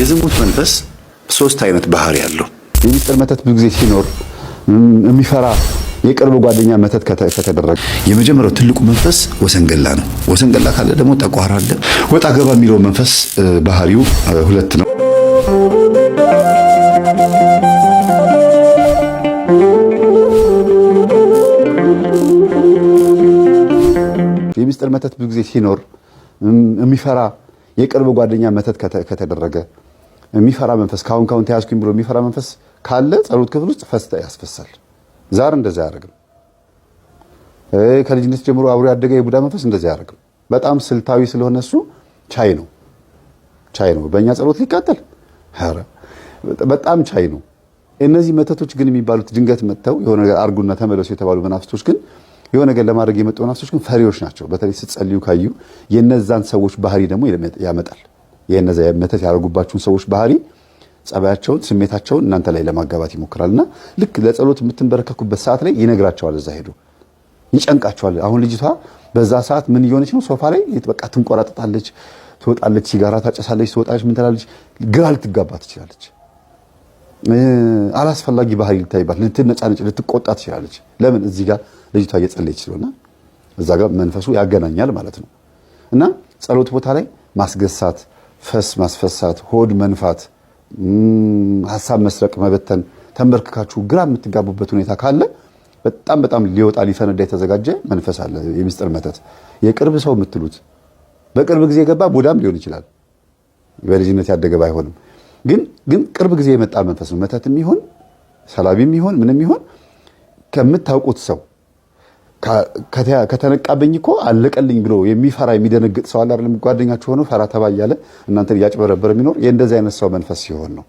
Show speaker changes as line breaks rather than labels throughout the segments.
የዝሙት መንፈስ ሶስት አይነት ባህሪ ያለው።
የሚስጥር መተት ብዙ ጊዜ ሲኖር የሚፈራ የቅርብ ጓደኛ መተት ከተደረገ
የመጀመሪያው ትልቁ መንፈስ ወሰንገላ ነው። ወሰንገላ ካለ ደግሞ ጠቋራ አለ። ወጣ ገባ የሚለው መንፈስ ባህሪው ሁለት ነው።
የሚስጥር መተት ብዙ ጊዜ ሲኖር የሚፈራ የቅርብ ጓደኛ መተት ከተደረገ የሚፈራ መንፈስ ካሁን ተያዝኩኝ ብሎ የሚፈራ መንፈስ ካለ ጸሎት ክፍል ውስጥ ፈስተ ያስፈሳል። ዛር እንደዛ ያደርግም። ከልጅነት ጀምሮ አብሮ ያደገ የቡዳ መንፈስ እንደዛ ያደርግም። በጣም ስልታዊ ስለሆነ እሱ ቻይ ነው። በእኛ ጸሎት ሊቃጠል በጣም ቻይ ነው። እነዚህ መተቶች ግን የሚባሉት ድንገት መጥተው የሆነ ነገር አርጉና ተመለሱ የተባሉ መናፍስቶች ግን የሆነ ነገር ለማድረግ የመጡ መናፍስቶች ግን ፈሪዎች ናቸው። በተለይ ስትጸልዩ ካዩ የነዛን ሰዎች ባህሪ ደግሞ ያመጣል። የነዛ መተት ያደርጉባችሁን ሰዎች ባህሪ፣ ጸባያቸውን፣ ስሜታቸውን እናንተ ላይ ለማጋባት ይሞክራልና ልክ ለጸሎት የምትንበረከኩበት ሰዓት ላይ ይነግራቸዋል። እዛ ሄዱ ይጨንቃቸዋል። አሁን ልጅቷ በዛ ሰዓት ምን እየሆነች ነው? ሶፋ ላይ በቃ ትንቆራጠጣለች፣ ትወጣለች፣ ሲጋራ ታጨሳለች፣ ትወጣለች፣ ምን ትላለች፣ ግራ ልትጋባ ትችላለች። አላስፈላጊ ባህሪ ልታይባት፣ ልትነጫነጭ፣ ልትቆጣ ትችላለች። ለምን? እዚህ ጋር ልጅቷ እየጸለየች ስለሆነ እዛ ጋር መንፈሱ ያገናኛል ማለት ነው። እና ጸሎት ቦታ ላይ ማስገሳት፣ ፈስ ማስፈሳት፣ ሆድ መንፋት፣ ሐሳብ መስረቅ፣ መበተን፣ ተንበርክካችሁ ግራ የምትጋቡበት ሁኔታ ካለ በጣም ሊወጣ ሊፈነዳ የተዘጋጀ መንፈስ አለ። የሚስጥር መተት የቅርብ ሰው የምትሉት በቅርብ ጊዜ የገባ ቡዳም ሊሆን ይችላል። በልጅነት ያደገ ባይሆንም ግን ቅርብ ጊዜ የመጣ መንፈስ ነው። መተትም ይሁን ሰላቢም ይሁን ምንም ይሁን ከምታውቁት ሰው ከተነቃበኝ እኮ አለቀልኝ ብሎ የሚፈራ የሚደነግጥ ሰው አለ አይደል? ጓደኛችሁ ሆኖ ፈራ ተባ እያለ እናንተን እያጭበረበረ የሚኖር የእንደዚህ አይነት ሰው መንፈስ ሲሆን ነው።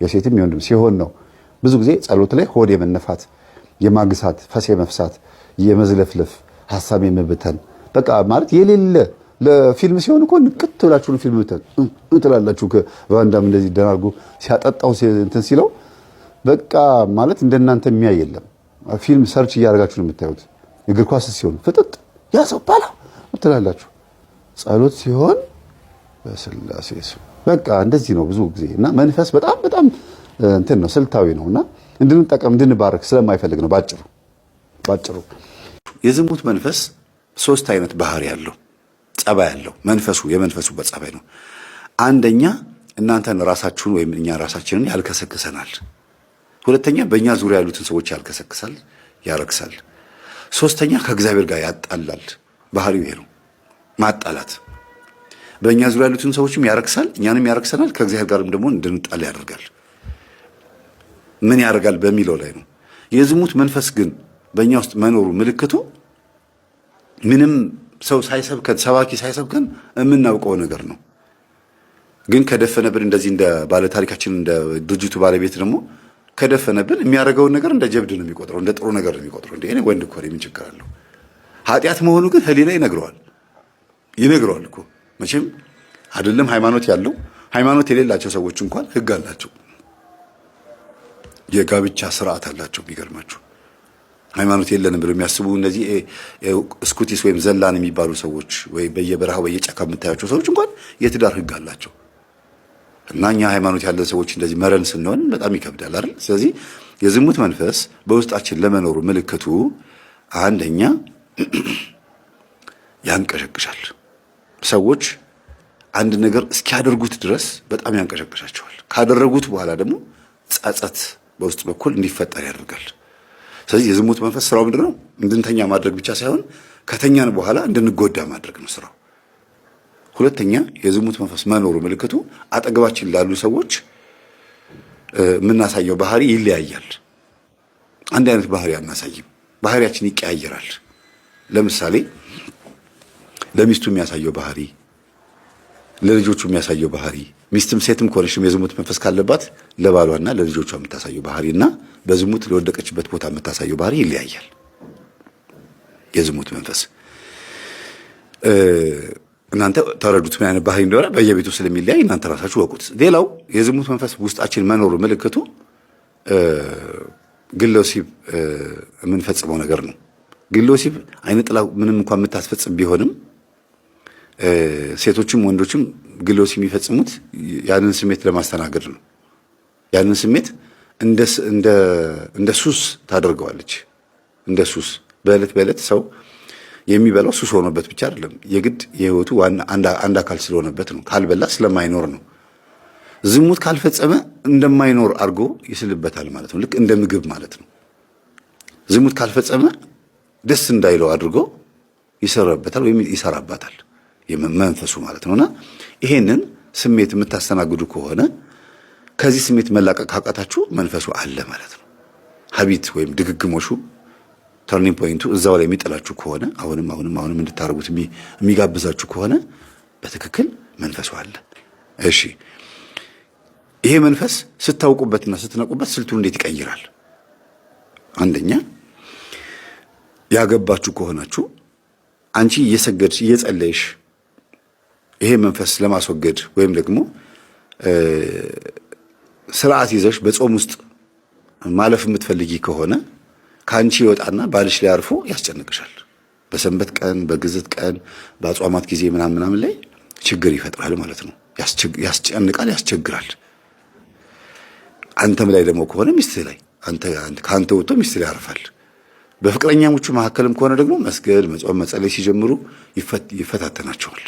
የሴትም የወንድም ሲሆን ነው። ብዙ ጊዜ ጸሎት ላይ ሆድ የመነፋት፣ የማግሳት፣ ፈስ የመፍሳት፣ የመዝለፍለፍ፣ ሐሳብ የመበተን በቃ ማለት የሌለ ለፊልም ሲሆን እኮ ንቅት ብላችሁ ነው ፊልም ትላላችሁ። ከቫንዳም እንደዚህ ደናርጎ ሲያጠጣው እንትን ሲለው በቃ ማለት እንደናንተ የሚያይ የለም። ፊልም ሰርች እያደረጋችሁ ነው የምታዩት። እግር ኳስ ሲሆን ፍጥጥ ያ ሰው ባላ ትላላችሁ። ጸሎት ሲሆን በስላሴ በቃ እንደዚህ ነው ብዙ ጊዜ። እና መንፈስ በጣም እንትን ነው፣ ስልታዊ ነውና እንድንጠቀም እንድንባረክ ስለማይፈልግ ነው ባጭሩ።
የዝሙት መንፈስ ሶስት አይነት ባህሪ ያለው ጸባይ ያለው የመንፈሱ በጸባይ ነው። አንደኛ እናንተን ራሳችሁን ወይም እኛ ራሳችንን ያልከሰክሰናል። ሁለተኛ በእኛ ዙሪያ ያሉትን ሰዎች ያልከሰክሳል፣ ያረክሳል። ሶስተኛ ከእግዚአብሔር ጋር ያጣላል። ባህሪው ይሄ ነው፣ ማጣላት። በእኛ ዙሪያ ያሉትን ሰዎችም ያረክሳል፣ እኛንም ያረክሰናል፣ ከእግዚአብሔር ጋርም ደግሞ እንድንጣላ ያደርጋል። ምን ያደርጋል በሚለው ላይ ነው። የዝሙት መንፈስ ግን በእኛ ውስጥ መኖሩ ምልክቱ ምንም ሰው ሳይሰብከን፣ ሰባኪ ሳይሰብከን የምናውቀው ነገር ነው። ግን ከደፈነብን እንደዚህ እንደ ባለታሪካችን እንደ ድርጅቱ ባለቤት ደግሞ ከደፈነብን የሚያደርገውን ነገር እንደ ጀብድ ነው የሚቆጥረው፣ እንደ ጥሩ ነገር ነው የሚቆጥረው። እንዴ እኔ ወንድ እኮ ነኝ ምን ችግር አለው? ኃጢአት መሆኑ ግን ህሊና ይነግረዋል እኮ መቼም አይደለም። ሃይማኖት የሌላቸው ሰዎች እንኳን ህግ አላቸው፣ የጋብቻ ስርዓት አላቸው። የሚገርማችሁ ሃይማኖት የለንም ብለው የሚያስቡ እነዚህ ስኩቲስ ወይም ዘላን የሚባሉ ሰዎች ወይ በየበረሃው በየጫካ የምታያቸው ሰዎች እንኳን የትዳር ህግ አላቸው። እና እኛ ሃይማኖት ያለን ሰዎች እንደዚህ መረን ስንሆን በጣም ይከብዳል አይደል? ስለዚህ የዝሙት መንፈስ በውስጣችን ለመኖሩ ምልክቱ አንደኛ ያንቀሸቅሻል። ሰዎች አንድ ነገር እስኪያደርጉት ድረስ በጣም ያንቀሸቅሻቸዋል። ካደረጉት በኋላ ደግሞ ጸጸት በውስጥ በኩል እንዲፈጠር ያደርጋል። ስለዚህ የዝሙት መንፈስ ስራው ምንድነው? እንድንተኛ ማድረግ ብቻ ሳይሆን ከተኛን በኋላ እንድንጎዳ ማድረግ ነው ስራው። ሁለተኛ የዝሙት መንፈስ መኖሩ ምልክቱ አጠገባችን ላሉ ሰዎች የምናሳየው ባህሪ ይለያያል። አንድ አይነት ባህሪ አናሳይም። ባህሪያችን ይቀያየራል። ለምሳሌ ለሚስቱ የሚያሳየው ባህሪ፣ ለልጆቹ የሚያሳየው ባህሪ፣ ሚስትም ሴትም ከሆነችም የዝሙት መንፈስ ካለባት ለባሏና ለልጆቿ የምታሳየው ባህሪና በዝሙት ለወደቀችበት ቦታ የምታሳየው ባህሪ ይለያያል። የዝሙት መንፈስ እናንተ ተረዱት ምን አይነት ባህሪ እንደሆነ በየቤቱ ስለሚለያይ እናንተ ራሳችሁ ወቁት። ሌላው የዝሙት መንፈስ ውስጣችን መኖሩ ምልክቱ ግለ ወሲብ የምንፈጽመው ነገር ነው። ግለ ወሲብ አይነ ጥላ ምንም እንኳን የምታስፈጽም ቢሆንም ሴቶችም ወንዶችም ግሎስ የሚፈጽሙት ያንን ስሜት ለማስተናገድ ነው። ያንን ስሜት እንደ ሱስ ታደርገዋለች። እንደ ሱስ በዕለት በዕለት ሰው የሚበላው ሱስ ሆኖበት ብቻ አይደለም፣ የግድ የህይወቱ አንድ አካል ስለሆነበት ነው። ካልበላ ስለማይኖር ነው። ዝሙት ካልፈጸመ እንደማይኖር አድርጎ ይስልበታል ማለት ነው። ልክ እንደ ምግብ ማለት ነው። ዝሙት ካልፈጸመ ደስ እንዳይለው አድርጎ ይሰራበታል ወይም ይሰራባታል መንፈሱ ማለት ነውና ይሄንን ስሜት የምታስተናግዱ ከሆነ ከዚህ ስሜት መላቀቅ ካቃታችሁ መንፈሱ አለ ማለት ነው። ሀቢት ወይም ድግግሞሹ ተርኒንግ ፖይንቱ እዛው ላይ የሚጥላችሁ ከሆነ አሁንም እንድታረጉት የሚጋብዛችሁ ከሆነ በትክክል መንፈሱ አለ። እሺ ይሄ መንፈስ ስታውቁበትና ስትነቁበት ስልቱን እንዴት ይቀይራል? አንደኛ ያገባችሁ ከሆናችሁ አንቺ እየሰገድሽ እየጸለይሽ ይሄ መንፈስ ለማስወገድ ወይም ደግሞ ስርዓት ይዘሽ በጾም ውስጥ ማለፍ የምትፈልጊ ከሆነ ካንቺ ይወጣና ባልሽ ላይ አርፎ ያስጨንቅሻል። በሰንበት ቀን፣ በግዝት ቀን፣ በአጽዋማት ጊዜ ምናምን ላይ ችግር ይፈጥራል ማለት ነው። ያስጨንቃል፣ ያስቸግራል። አንተም ላይ ደግሞ ከሆነ ሚስትህ ላይ ከአንተ ወጥቶ ሚስትህ ላይ ያርፋል። በፍቅረኛሞቹ መካከልም ከሆነ ደግሞ መስገድ፣ መጾም፣ መጸለይ ሲጀምሩ ይፈታተናቸዋል።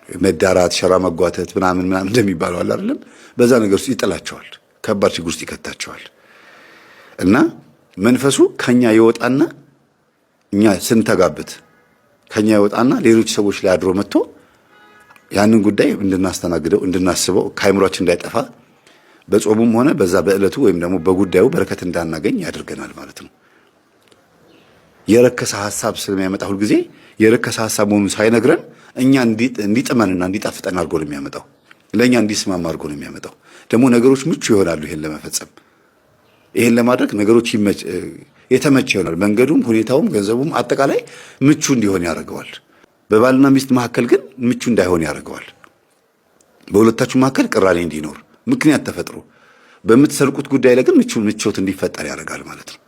መዳራት፣ ሸራ መጓተት ምናምን እንደሚባለው አለ አይደለም፣ በዛ ነገር ውስጥ ይጥላቸዋል። ከባድ ችግር ውስጥ ይከታቸዋል። እና መንፈሱ ከኛ ይወጣና እኛ ስንተጋበት ከኛ ይወጣና ሌሎች ሰዎች ላይ አድሮ መጥቶ ያንን ጉዳይ እንድናስተናግደው እንድናስበው ከአይምሯችን እንዳይጠፋ በጾሙም ሆነ በዛ በዕለቱ ወይም ደግሞ በጉዳዩ በረከት እንዳናገኝ ያደርገናል ማለት ነው። የረከሰ ሐሳብ ስለሚያመጣ ሁልጊዜ የረከሰ ሐሳብ መሆኑን ሳይነግረን እኛ እንዲጥመንና እንዲጣፍጠን አድርጎ ነው የሚያመጣው። ለእኛ እንዲስማማ አድርጎ ነው የሚያመጣው። ደግሞ ነገሮች ምቹ ይሆናሉ። ይሄን ለመፈጸም ይሄን ለማድረግ ነገሮች የተመቸ ይሆናል። መንገዱም፣ ሁኔታውም፣ ገንዘቡም አጠቃላይ ምቹ እንዲሆን ያደርገዋል። በባልና ሚስት መካከል ግን ምቹ እንዳይሆን ያደርገዋል። በሁለታችሁ መካከል ቅራኔ እንዲኖር ምክንያት ተፈጥሮ በምትሰርቁት ጉዳይ ላይ ግን ምቾት እንዲፈጠር ያደርጋል ማለት ነው።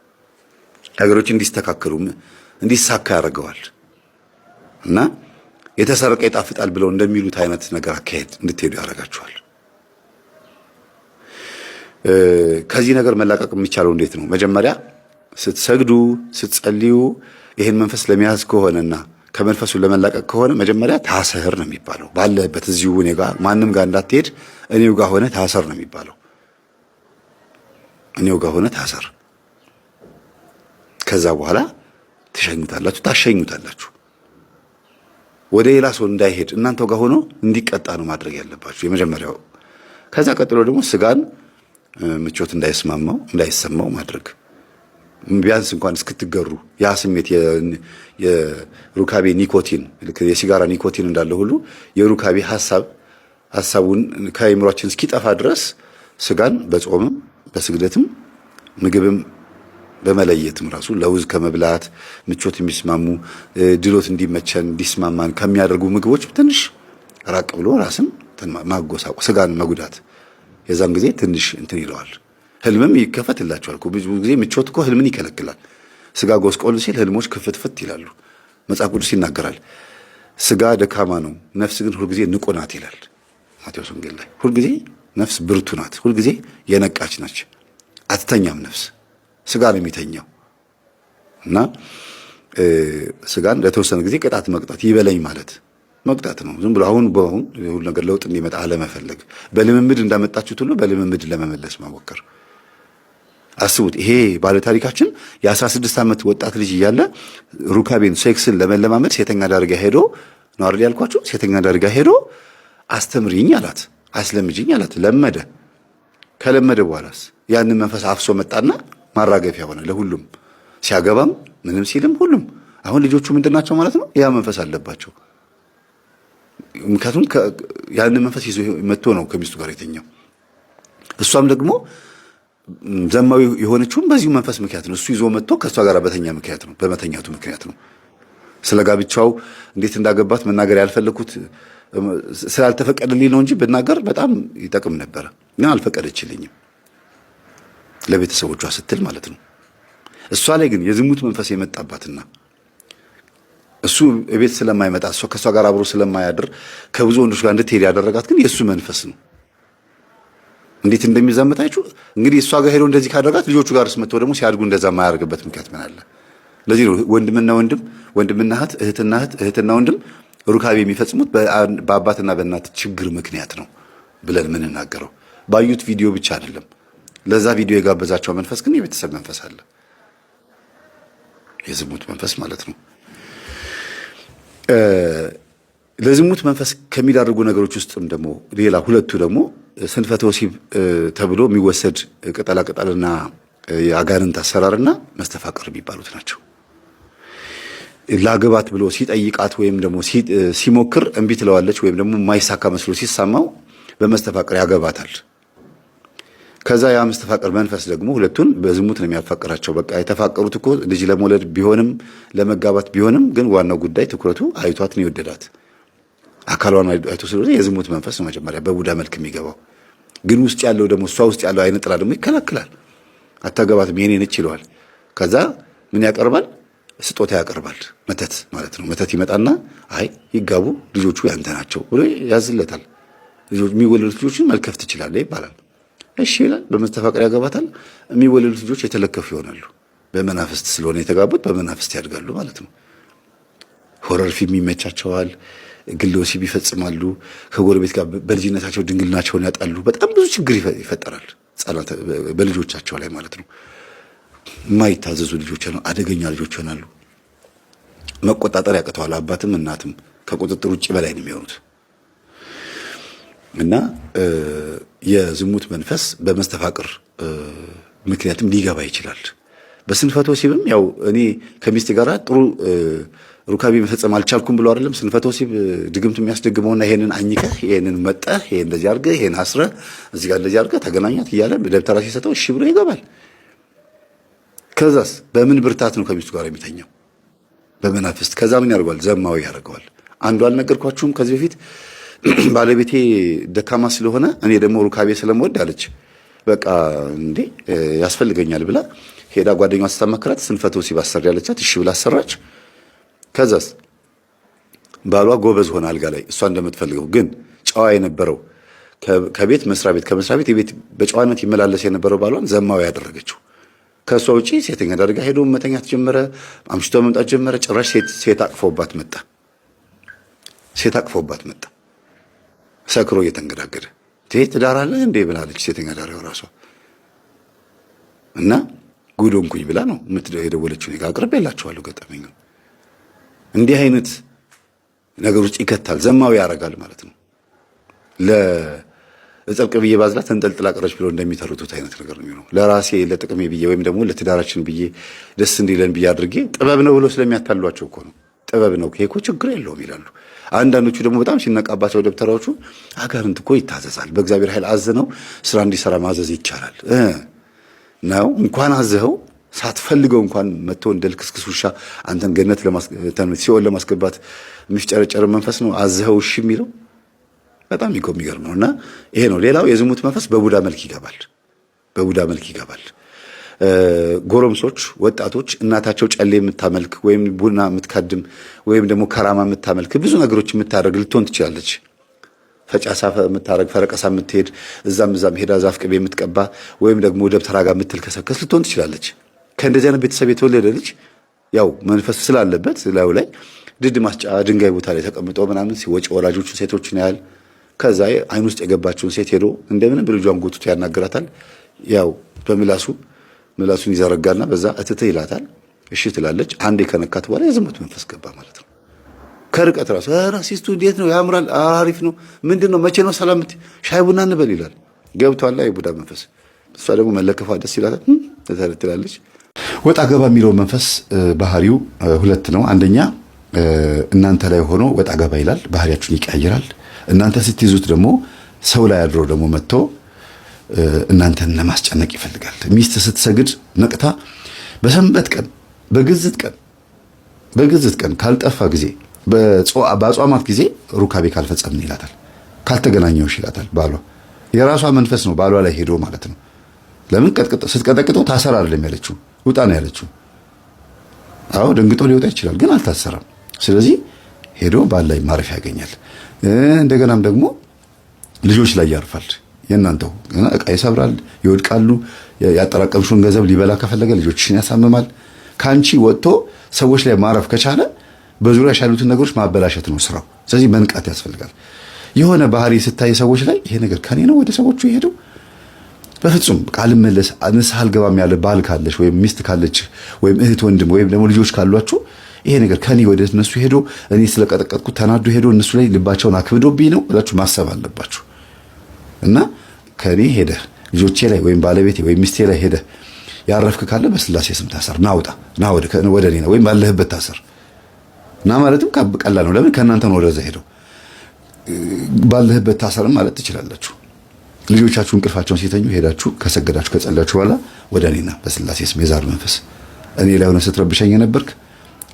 ነገሮች እንዲስተካከሉ እንዲሳካ ያደርገዋል እና የተሰረቀ ይጣፍጣል ብለው እንደሚሉት አይነት ነገር አካሄድ እንድትሄዱ ያደርጋችኋል። ከዚህ ነገር መላቀቅ የሚቻለው እንዴት ነው? መጀመሪያ ስትሰግዱ ስትጸልዩ ይሄን መንፈስ ለመያዝ ከሆነና ከመንፈሱ ለመላቀቅ ከሆነ መጀመሪያ ታሰር ነው የሚባለው። ባለበት እዚሁ እኔ ጋር ማንም ጋር እንዳትሄድ እኔው ጋር ሆነ ታሰር ነው የሚባለው። እኔው ጋር ሆነ ታሰር። ከዛ በኋላ ታሸኙታላችሁ። ወደ ሌላ ሰው እንዳይሄድ እናንተው ጋር ሆኖ እንዲቀጣ ነው ማድረግ ያለባችሁ የመጀመሪያው። ከዛ ቀጥሎ ደግሞ ስጋን ምቾት እንዳይሰማው ማድረግ ቢያንስ እንኳን እስክትገሩ ያ ስሜት የሩካቤ ኒኮቲን የሲጋራ ኒኮቲን እንዳለ ሁሉ የሩካቤ ሐሳቡን ከአእምሯችን እስኪጠፋ ድረስ ስጋን በጾምም በስግደትም ምግብም በመለየትም ራሱ ለውዝ ከመብላት ምቾት የሚስማሙ ድሎት እንዲመቸን እንዲስማማን ከሚያደርጉ ምግቦች ትንሽ ራቅ ብሎ ራስን ማጎሳቆ ስጋን መጉዳት የዛን ጊዜ ትንሽ እንትን ይለዋል። ህልምም ይከፈትላቸዋል። ብዙ ጊዜ ምቾት እኮ ህልምን ይከለክላል። ስጋ ጎስቆል ሲል ህልሞች ክፍትፍት ይላሉ። መጽሐፍ ቅዱስ ይናገራል። ስጋ ደካማ ነው፣ ነፍስ ግን ሁልጊዜ ንቁ ናት ይላል ማቴዎስ ወንጌል ላይ። ሁልጊዜ ነፍስ ብርቱ ናት፣ ሁልጊዜ የነቃች ናች። አትተኛም ነፍስ። ስጋ ነው የሚተኛው እና ስጋን ለተወሰነ ጊዜ ቅጣት መቅጣት ይበለኝ ማለት መቅጣት ነው። ዝም ብሎ አሁን ሁሉ ነገር ለውጥ እንዲመጣ አለመፈለግ፣ በልምምድ እንዳመጣችሁት ሁሉ በልምምድ ለመመለስ መሞከር። አስቡት፣ ይሄ ባለ ታሪካችን የ16 ዓመት ወጣት ልጅ እያለ ሩካቤን ሴክስን ለመለማመድ ሴተኛ ዳርጋ ሄዶ ነው አይደል ያልኳችሁ? ሴተኛ ዳርጋ ሄዶ አስተምሪኝ አላት፣ አስለምጂኝ አላት። ለመደ። ከለመደ በኋላስ ያንን መንፈስ አፍሶ መጣና ማራገፊያ ሆነ ለሁሉም። ሲያገባም ምንም ሲልም ሁሉም አሁን ልጆቹ ምንድናቸው ማለት ነው? ያ መንፈስ አለባቸው። ምክንያቱም ያንን መንፈስ ይዞ መጥቶ ነው ከሚስቱ ጋር የተኛው። እሷም ደግሞ ዘማዊ የሆነችውም በዚሁ መንፈስ ምክንያት ነው። እሱ ይዞ መጥቶ ከእሷ ጋር በመተኛቱ ምክንያት ነው። ስለ ጋብቻው እንዴት እንዳገባት መናገር ያልፈለኩት ስላልተፈቀደልኝ ነው እንጂ ብናገር በጣም ይጠቅም ነበረ። ግን አልፈቀደችልኝም፣ ለቤተሰቦቿ ስትል ማለት ነው። እሷ ላይ ግን የዝሙት መንፈስ የመጣባትና እሱ ቤት ስለማይመጣ እሷ ከሷ ጋር አብሮ ስለማያድር ከብዙ ወንዶች ጋር እንድትሄድ ያደረጋት ግን የሱ መንፈስ ነው። እንዴት እንደሚዛመታችሁ እንግዲህ እሷ ጋር ሄዶ እንደዚህ ካደረጋት ልጆቹ ጋር ስመጥቶ ደግሞ ሲያድጉ እንደዛ የማያደርግበት ምክንያት ምን አለ? ለዚህ ነው ወንድምና ወንድም፣ ወንድምና እህት፣ እህትና እህት፣ እህትና ወንድም ሩካቤ የሚፈጽሙት በአባትና በእናት ችግር ምክንያት ነው ብለን የምንናገረው። ባዩት ቪዲዮ ብቻ አይደለም። ለዛ ቪዲዮ የጋበዛቸው መንፈስ ግን የቤተሰብ መንፈስ አለ፣ የዝሙት መንፈስ ማለት ነው። ለዝሙት መንፈስ ከሚዳርጉ ነገሮች ውስጥም ደግሞ ሌላ ሁለቱ ደግሞ ስንፈተ ወሲብ ተብሎ የሚወሰድ ቅጠላቅጠልና የአጋንንት አሰራርና መስተፋቅር የሚባሉት ናቸው። ላገባት ብሎ ሲጠይቃት ወይም ደግሞ ሲሞክር እምቢ ትለዋለች፣ ወይም ደግሞ የማይሳካ መስሎ ሲሰማው በመስተፋቅር ያገባታል። ከዛ ያ መስተፋቅር መንፈስ ደግሞ ሁለቱን በዝሙት ነው የሚያፋቅራቸው። በቃ የተፋቀሩት እኮ ልጅ ለመውለድ ቢሆንም ለመጋባት ቢሆንም ግን ዋናው ጉዳይ ትኩረቱ አይቷት ነው የወደዳት። አካሏን አይቶ ስለሆነ የዝሙት መንፈስ ነው መጀመሪያ በቡዳ መልክ የሚገባው። ግን ውስጥ ያለው ደግሞ እሷ ውስጥ ያለው አይነ ጥላ ደግሞ ይከላከላል። አታገባትም የኔ ነች ይለዋል። ከዛ ምን ያቀርባል? ስጦታ ያቀርባል። መተት ማለት ነው። መተት ይመጣና አይ ይጋቡ ልጆቹ ያንተ ናቸው ብሎ ያዝለታል። ልጆች የሚወለዱት ልጆችን መልከፍ ትችላለህ ይባላል። እሺ ይላል። በመስተፋቅር ያገባታል። የሚወለዱት ልጆች የተለከፉ ይሆናሉ። በመናፍስት ስለሆነ የተጋቡት በመናፍስት ያድጋሉ ማለት ነው። ሆረር ፊልም ይመቻቸዋል። ግለ ወሲብ ይፈጽማሉ። ከጎረቤት ጋር በልጅነታቸው ድንግልናቸውን ያጣሉ። በጣም ብዙ ችግር ይፈጠራል በልጆቻቸው ላይ ማለት ነው። የማይታዘዙ ልጆች ነው፣ አደገኛ ልጆች ይሆናሉ። መቆጣጠር ያቅተዋል። አባትም እናትም ከቁጥጥር ውጭ በላይ ነው የሚሆኑት። እና የዝሙት መንፈስ በመስተፋቅር ምክንያትም ሊገባ ይችላል። በስንፈተ ወሲብም ያው እኔ ከሚስት ጋር ጥሩ ሩካቤ መፈጸም አልቻልኩም ብሎ አይደለም ስንፈተ ወሲብ ድግምት የሚያስደግመውና ይሄንን አኝከህ ይሄንን መጠህ ይሄን እንደዚህ አድርገህ ይሄን አስረህ እዚህ ጋር እንደዚህ አድርገህ ተገናኛት እያለ ደብተራ ሲሰጠው እሺ ብሎ ይገባል። ከዛስ በምን ብርታት ነው ከሚስቱ ጋር የሚተኛው? በመናፍስት። ከዛ ምን ያደርገዋል? ዘማዊ ያደርገዋል። አንዱ አልነገርኳችሁም ከዚህ በፊት ባለቤቴ ደካማ ስለሆነ እኔ ደግሞ ሩካቤ ስለምወድ አለች። በቃ እንዴ ያስፈልገኛል ብላ ሄዳ ጓደኛዋ ስታማክራት ስንፈተ ወሲብ አሰሪ ያለቻት እሺ ብላ አሰራች። ከዛስ ባሏ ጎበዝ ሆነ አልጋ ላይ እሷ እንደምትፈልገው። ግን ጨዋ የነበረው ከቤት መስሪያ ቤት ከመስሪያ ቤት የቤት በጨዋነት ይመላለስ የነበረው ባሏን ዘማዊ ያደረገችው። ከእሷ ውጪ ሴተኛ አድርጋ ሄዶ መተኛት ጀመረ። አምሽቶ መምጣት ጀመረ። ጭራሽ ሴት አቅፎባት መጣ። ሴት አቅፎባት መጣ። ሰክሮ እየተንገዳገደ ትዳር አለ እንዴ ብላለች ሴተኛ ዳሪው ራሷ። እና ጉዶንኩኝ ብላ ነው የደወለችው። እኔ ጋር አቅርቤላችኋለሁ ገጠመኝ። እንዲህ አይነት ነገር ውስጥ ይከታል። ዘማዊ ያደርጋል ማለት ነው። ለጸብቅ ብዬ ባዝላ ተንጠልጥላ ቀረች ብሎ እንደሚተርቱት አይነት ነገር ነው የሚሆነው። ለራሴ ለጥቅሜ ብዬ ወይም ደግሞ ለትዳራችን ብዬ ደስ እንዲለን ብዬ አድርጌ ጥበብ ነው ብሎ ስለሚያታሏቸው እኮ ነው። ጥበብ ነው ይሄ እኮ ችግር የለውም ይላሉ። አንዳንዶቹ ደግሞ በጣም ሲነቃባቸው ደብተራዎቹ አጋንንት እኮ ይታዘዛል፣ በእግዚአብሔር ኃይል አዝነው ስራ እንዲሰራ ማዘዝ ይቻላል ነው። እንኳን አዘኸው ሳትፈልገው እንኳን መጥቶ እንደ ልክስክስ ውሻ አንተን ገነት ሲኦል ለማስገባት የሚፍጨረጨር መንፈስ ነው አዘኸው እሺ የሚለው። በጣም የሚገርም ነው። እና ይሄ ነው። ሌላው የዝሙት መንፈስ በቡዳ መልክ ይገባል። በቡዳ መልክ ይገባል። ጎረምሶች፣ ወጣቶች እናታቸው ጨሌ የምታመልክ ወይም ቡና የምትካድም ወይም ደግሞ ከራማ የምታመልክ ብዙ ነገሮች የምታደርግ ልትሆን ትችላለች። ፈጫሳ የምታደርግ ፈረቀሳ የምትሄድ እዛም ሄዳ ዛፍ ቅቤ የምትቀባ ወይም ደግሞ ደብተራ ጋር የምትልከሰከስ ልትሆን ትችላለች። ከእንደዚህ አይነት ቤተሰብ የተወለደ ልጅ ያው መንፈስ ስላለበት ላዩ ላይ ድድ ማስጫ ድንጋይ ቦታ ላይ ተቀምጦ ምናምን ሲወጭ ወላጆቹ ሴቶችን ያህል ከዛ አይን ውስጥ የገባችውን ሴት ሄዶ እንደምንም ብልጇን ጎትቶ ያናግራታል። ያው ምላሱን ይዘረጋና በዛ እትትህ ይላታል። እሺ ትላለች። አንዴ ከነካት በኋላ የዝሙት መንፈስ ገባ ማለት ነው። ከርቀት ራሱ ራሲስቱ እንዴት ነው ያምራል፣ አሪፍ ነው፣ ምንድነው፣ መቼ ነው ሰላም ሻይ ቡና እንበል ይላል። ገብቷል የቡዳ መንፈስ። እሷ ደግሞ መለከፏ ደስ ይላታል ትላለች። ወጣ ገባ የሚለው መንፈስ ባህሪው ሁለት ነው። አንደኛ እናንተ ላይ ሆኖ ወጣ ገባ ይላል፣ ባህሪያችሁን ይቀያይራል። እናንተ ስትይዙት ደግሞ ሰው ላይ አድሮ ደግሞ መጥቶ እናንተን ለማስጨነቅ ይፈልጋል። ሚስት ስትሰግድ ነቅታ በሰንበት ቀን በግዝት ቀን ካልጠፋ ጊዜ በአጽዋማት ጊዜ ሩካቤ ካልፈጸምን ይላታል። ካልተገናኘውሽ ይላታል ባሏ። የራሷ መንፈስ ነው ባሏ ላይ ሄዶ ማለት ነው። ለምን ስትቀጠቅጠው ታሰር አይደለም ያለችው፣ ውጣ ነው ያለችው። አዎ ደንግጦ ሊወጣ ይችላል፣ ግን አልታሰረም። ስለዚህ ሄዶ ባል ላይ ማረፍ ያገኛል። እንደገናም ደግሞ ልጆች ላይ ያርፋል። የእናንተው እቃ ይሰብራል፣ ይወድቃሉ። ያጠራቀምሽውን ገንዘብ ሊበላ ከፈለገ ልጆችሽን ያሳምማል። ካንቺ ወጥቶ ሰዎች ላይ ማረፍ ከቻለ በዙሪያሽ ያሉትን ነገሮች ማበላሸት ነው ስራው። ስለዚህ መንቃት ያስፈልጋል። የሆነ ባህሪ ስታይ ሰዎች ላይ ይሄ ነገር ከኔ ነው ወደ ሰዎቹ የሄደው በፍጹም ቃል መለስ ንስሐ አልገባም ያለ ባል ካለሽ ወይም ሚስት ካለች ወይም እህት ወንድም ወይም ደግሞ ልጆች ካሏችሁ ይሄ ነገር ከኔ ወደ እነሱ ሄዶ እኔ ስለቀጠቀጥኩ ተናዶ ሄዶ እነሱ ላይ ልባቸውን አክብዶብኝ ነው ብላችሁ ማሰብ አለባችሁ። እና ከኔ ሄደ ልጆቼ ላይ ወይም ባለቤቴ ወይም ሚስቴ ላይ ሄደ ያረፍክ ካለ በስላሴ ስም ታሰር፣ ናውጣ ና ወደ እኔ ነው ወይም ባለህበት ታሰር። እና ማለትም ቀላል ነው። ለምን ከእናንተ ነው ወደዛ ሄደው ባለህበት ታሰርም ማለት ትችላላችሁ። ልጆቻችሁ እንቅልፋቸውን ሲተኙ ሄዳችሁ ከሰገዳችሁ ከጸለያችሁ በኋላ ወደ እኔና በስላሴ ስም የዛር መንፈስ እኔ ላይ ሆነ ስትረብሸኝ የነበርክ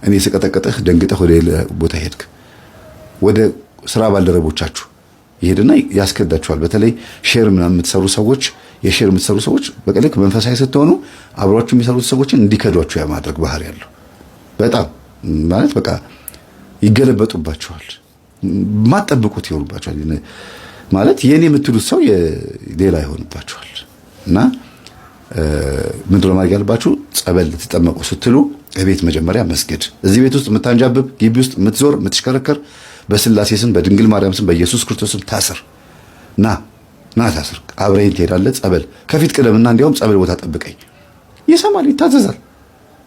እኔ ስቀጠቀጥህ ደንግጠህ ወደ ሌላ ቦታ ሄድክ። ወደ ስራ ባልደረቦቻችሁ ይሄድና ያስከዳችኋል። በተለይ ሼር ምናምን የምትሰሩ ሰዎች የሼር የምትሰሩ ሰዎች በቀልክ መንፈሳዊ ስትሆኑ አብሯችሁ የሚሰሩት ሰዎችን እንዲከዷችሁ ያማድረግ ባህሪ ያለው በጣም ማለት በቃ ይገለበጡባችኋል። ማጠብቁት ይሆኑባችኋል። ማለት የኔ የምትሉት ሰው ሌላ ይሆንባችኋል። እና ምንድን ነው ማድረግ ያለባችሁ? ጸበል ልትጠመቁ ስትሉ እቤት መጀመሪያ መስገድ። እዚህ ቤት ውስጥ የምታንጃብብ ግቢ ውስጥ የምትዞር የምትሽከረከር በስላሴ ስም በድንግል ማርያም ስም በኢየሱስ ክርስቶስ ስም ታስር። ና ታስር። አብረኸኝ ትሄዳለህ። ጸበል ከፊት ቅደምና እንዲያውም ጸበል ቦታ ጠብቀኝ። ይሰማል፣ ይታዘዛል።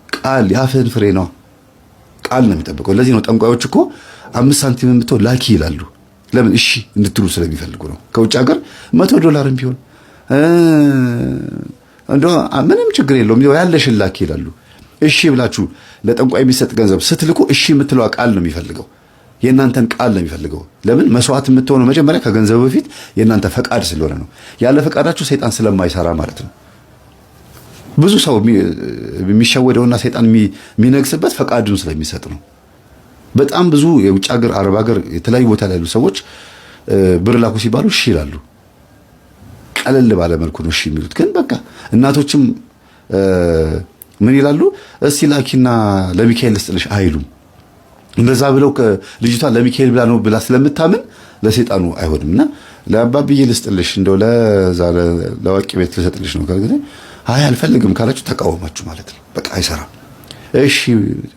ቃል የአፍህን ፍሬ ነው። ቃል ነው የሚጠብቀው። ለዚህ ነው ጠንቋዮች እኮ 5 ሳንቲም የምትው ላኪ ይላሉ። ለምን? እሺ እንድትሉ ስለሚፈልጉ ነው። ከውጭ ሀገር $100 ቢሆን እንደው ምንም ችግር የለውም ያለሽን ላኪ ይላሉ። እሺ ብላችሁ ለጠንቋይ የሚሰጥ ገንዘብ ስትልኩ እሺ የምትለው ቃል ነው የሚፈልገው። የእናንተን ቃል ነው የሚፈልገው። ለምን? መስዋዕት የምትሆነው መጀመሪያ ከገንዘቡ በፊት የእናንተ ፈቃድ ስለሆነ ነው። ያለ ፈቃዳችሁ ሰይጣን ስለማይሰራ ማለት ነው። ብዙ ሰው የሚሸወደውና ሰይጣን የሚነግስበት ፈቃዱን ስለሚሰጥ ነው። በጣም ብዙ የውጭ ሀገር አረብ ሀገር የተለያዩ ቦታ ላይ ያሉ ሰዎች ብር ላኩ ሲባሉ እሺ ይላሉ። ቀለል ባለ መልኩ ነው እሺ የሚሉት። ግን በቃ እናቶችም ምን ይላሉ? እስቲ ላኪና ለሚካኤል ልስጥልሽ አይሉም። እንደዛ ብለው ልጅቷ ለሚካኤል ብላ ነው ብላ ስለምታምን ለሰይጣኑ አይሆንምና ለአባብዬ ልስጥልሽ እንደው ለዋቂ ቤት ልሰጥልሽ ነው ካልገለ አይ አልፈልግም ካላችሁ ተቃወማችሁ ማለት ነው። በቃ አይሰራም። እሺ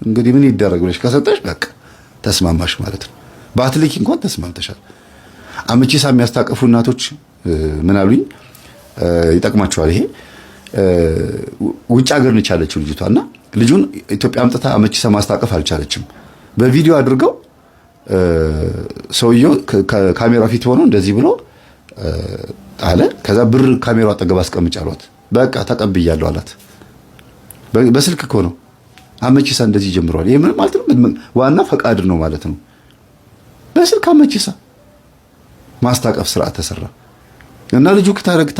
እንግዲህ ምን ይደረግ ብለሽ ከሰጠሽ በቃ ተስማማሽ ማለት ነው። ባትልኪ እንኳን ተስማምተሻል። አመቺሳ የሚያስታቀፉ እናቶች ምን አሉኝ? ይጠቅማቸዋል ይሄ። ውጭ ሀገር ነች ያለችው ልጅቷና ልጁን ኢትዮጵያ አምጥታ አመቺሳ ማስታቀፍ አልቻለችም። በቪዲዮ አድርገው ሰውየው ካሜራ ፊት ሆኖ እንደዚህ ብሎ አለ። ከዛ ብር ካሜራው አጠገብ አስቀምጭ አሏት። በቃ ተቀብያለሁ አላት። በስልክ እኮ ነው። አመቺሳ እንደዚህ ጀምሯል። ይሄ ምን ማለት ነው? ዋና ፈቃድ ነው ማለት ነው። በስልክ አመቺሳ ማስታቀፍ ስርዓት ተሰራ እና ልጁ ከታረግ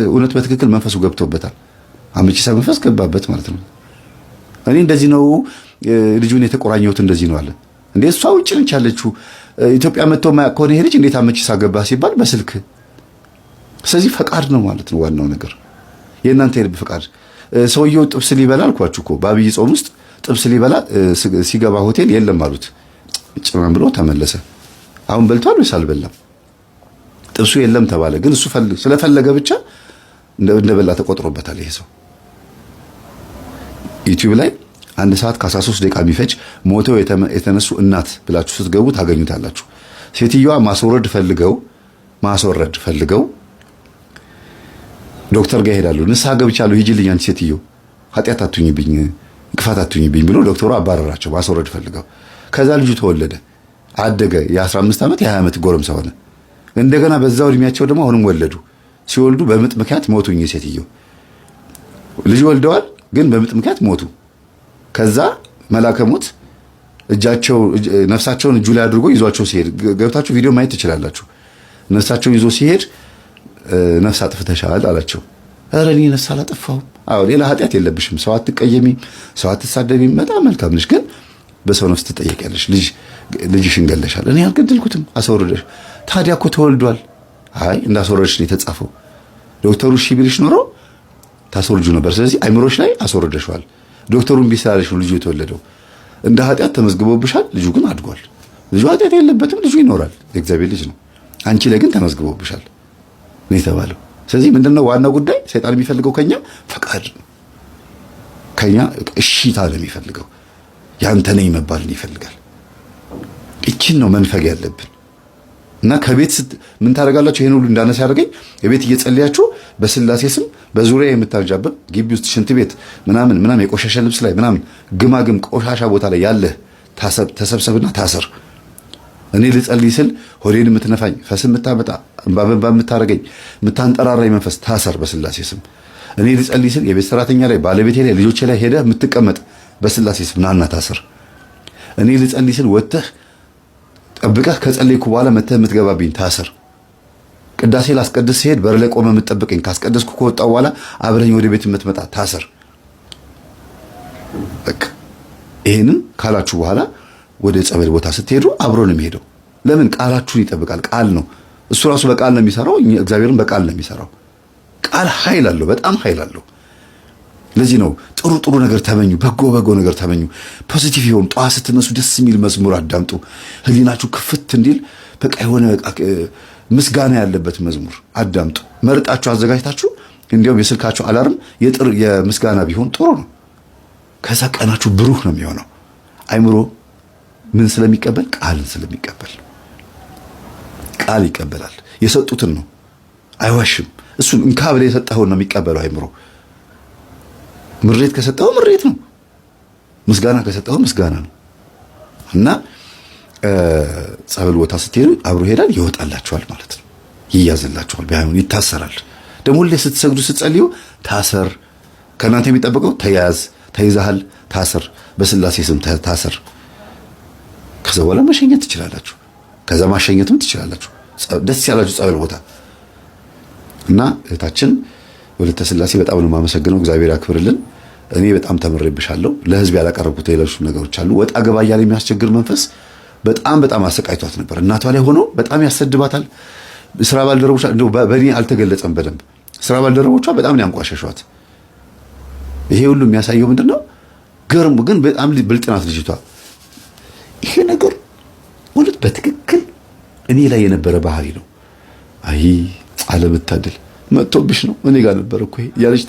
እውነት በትክክል መንፈሱ ገብቶበታል። አመቺሳ መንፈስ ገባበት ማለት ነው። እኔ እንደዚህ ነው ልጁን የተቆራኘሁት እንደዚህ ነው አለ። እንዴ እሷ ውጭ ነች ያለችው ኢትዮጵያ መጥቶ ከሆነ ይሄ ልጅ እንዴት አመቺሳ ገባ ሲባል በስልክ። ስለዚህ ፈቃድ ነው ማለት ነው ዋናው ነገር። የእናንተ የልብ ፈቃድ። ሰውየው ጥብስ ሊበላ አልኳችሁ እኮ በአብይ ጾም ውስጥ ጥብስ ሊበላ ሲገባ ሆቴል የለም አሉት። ጭማን ብሎ ተመለሰ። አሁን በልቷል ወይስ አልበላም? ጥብሱ የለም ተባለ። ግን እሱ ስለፈለገ ብቻ እንደበላ ተቆጥሮበታል። ይሄ ሰው ዩቲዩብ ላይ 1 ሰዓት ከ13 ደቂቃ የሚፈጅ ሞተው የተነሱ እናት ብላችሁ ስትገቡ ታገኙታላችሁ። ሴትዮዋ ማስወረድ ፈልገው ዶክተር ጋር ይሄዳሉ። ንስሐ ገብቻለሁ ሂጂልኝ አንቺ ሴትዮ ኃጢአት አትሁኝብኝ እንቅፋት አትሁኝብኝ ብሎ ዶክተሩ አባረራቸው። ማስወረድ ፈልገው ከዛ ልጁ ተወለደ፣ አደገ። የ15 ዓመት የ20 ዓመት ጎረምሳ ሆነ። እንደገና በዛው እድሜያቸው ደግሞ አሁንም ወለዱ። ሲወልዱ በምጥ ምክንያት ሞቱኝ። ሴትዮ ልጅ ወልደዋል፣ ግን በምጥ ምክንያት ሞቱ። ከዛ መላከ ሞት ነፍሳቸውን እጁ ላይ አድርጎ ይዟቸው ሲሄድ ገብታችሁ ቪዲዮ ማየት ትችላላችሁ። ነፍሳቸውን ይዞ ሲሄድ ነፍስ አጥፍተሻል አላቸው። ኧረ እኔ ነፍስ አላጠፋሁም። አዎ ሌላ ኃጢአት የለብሽም፣ ሰው አትቀየሚም፣ ሰው አትሳደቢም፣ በጣም መልካም ነሽ፣ ግን በሰው ነፍስ ትጠየቂያለሽ። ልጅሽን ገለሻል። እኔ አልገደልኩትም፣ አስወርደሽ። ታዲያ እኮ ተወልዷል። አይ እንዳስወረድሽ ነው የተጻፈው። ዶክተሩ እሺ ቢልሽ ኖሮ ታስወርጁ ነበር። ስለዚህ አይምሮሽ ላይ አስወርደሽዋል። ዶክተሩን ቢስላለሽ ነው ልጁ የተወለደው።
እንደ ኃጢአት ተመዝግቦብሻል። ልጁ ግን አድጓል። ልጁ ኃጢአት የለበትም። ልጁ ይኖራል። የእግዚአብሔር ልጅ ነው። አንቺ ላይ ግን ተመዝግቦብሻል ነው የተባለው። ስለዚህ ምንድነው ዋናው ጉዳይ? ሰይጣን የሚፈልገው ከኛ ፈቃድ ነው። ከኛ እሺታ ነው የሚፈልገው። ያንተ ነኝ መባልን ይፈልጋል። እቺን ነው መንፈግ ያለብን። እና ከቤት ምን ታደርጋላችሁ? ይሄን ሁሉ እንዳነሳ ያደርገኝ የቤት እየጸለያችሁ በስላሴ ስም በዙሪያ የምታንጃብብ ግቢ ውስጥ ሽንት ቤት ምናምን የቆሻሻ ልብስ ላይ ምናምን ግማግም ቆሻሻ ቦታ ላይ ያለ ተሰብሰብና ታሰር። እኔ ልጸልይ ስል ሆዴን የምትነፋኝ ፈስ የምታመጣ እንባ የምታረገኝ የምታንጠራራኝ መንፈስ ታሰር በስላሴ ስም። እኔ ልጸልይ ስል የቤት ሰራተኛ ላይ ባለቤቴ ላይ ልጆቼ ላይ ሄደህ የምትቀመጥ በስላሴ ስም ናና ታሰር። እኔ ልጸልይ ስል ወጥተህ ጠብቀህ ከጸለይኩ በኋላ መተህ የምትገባብኝ ታሰር። ቅዳሴ ላስቀድስ ሲሄድ በር ላይ ቆመህ የምትጠብቀኝ ካስቀደስኩ ከወጣሁ በኋላ አብረኝ ወደ ቤት የምትመጣ ታሰር። በቃ ይሄንን ካላችሁ በኋላ ወደ ጸበል ቦታ ስትሄዱ አብሮ ነው የሚሄደው። ለምን? ቃላችሁን ይጠብቃል። ቃል ነው እሱ ራሱ በቃል ነው የሚሰራው። እግዚአብሔርን በቃል ነው የሚሰራው። ቃል ኃይል አለው፣ በጣም ኃይል አለው። ለዚህ ነው ጥሩ ነገር ተመኙ፣ በጎ ነገር ተመኙ፣ ፖዚቲቭ ይሁን። ጠዋት ስትነሱ ደስ የሚል መዝሙር አዳምጡ፣ ህሊናችሁ ክፍት እንዲል በቃ የሆነ ምስጋና ያለበት መዝሙር አዳምጡ። መርጣችሁ አዘጋጅታችሁ እንዲያውም የስልካችሁ አላርም የምስጋና ቢሆን ጥሩ ነው። ከዛ ቀናችሁ ብሩህ ነው የሚሆነው። አይምሮ ምን ስለሚቀበል? ቃልን ስለሚቀበል። ቃል ይቀበላል። የሰጡትን ነው፣ አይዋሽም። እሱን እንካ ብለህ የሰጠኸውን ነው የሚቀበለው አይምሮ። ምሬት ከሰጠው ምሬት ነው፣ ምስጋና ከሰጠው ምስጋና ነው። እና ጸበል ቦታ ስትሄዱ አብሮ ይሄዳል፣ ይወጣላችኋል ማለት ነው። ይያዝላችኋል፣ ቢሆን ይታሰራል። ደግሞ ሁሌ ስትሰግዱ ስትጸልዩ ታሰር። ከእናንተ የሚጠበቀው ተያዝ፣ ተይዛሃል፣ ታሰር፣ በስላሴ ስም ታሰር። ከዛ በኋላ መሸኘት ትችላላችሁ። ከዛ ማሸኘትም ትችላላችሁ፣ ደስ ያላችሁ ጸበል ቦታ። እና እህታችን ወለተ ስላሴ በጣም ነው የማመሰግነው። እግዚአብሔር ያክብርልን። እኔ በጣም ተምሬብሻለሁ። ለህዝብ ያላቀረብኩት ሌሎች ነገሮች አሉ። ወጣ ገባ እያለ የሚያስቸግር መንፈስ በጣም አሰቃይቷት ነበር። እናቷ ላይ ሆኖ በጣም ያሰድባታል። ስራ ባልደረቦቿ እንደው በእኔ አልተገለጸም በደንብ። ስራ ባልደረቦቿ በጣም ነው ያንቋሸሿት። ይሄ ሁሉ የሚያሳየው ምንድነው? ገርሙ ግን በጣም ብልጥ ናት ልጅቷ። ይሄ ነገር ወለት በትክክል እኔ ላይ የነበረ ባህሪ ነው። አይ አለመታደል መጥቶብሽ ነው እኔ ጋር ነበር እኮ ያለች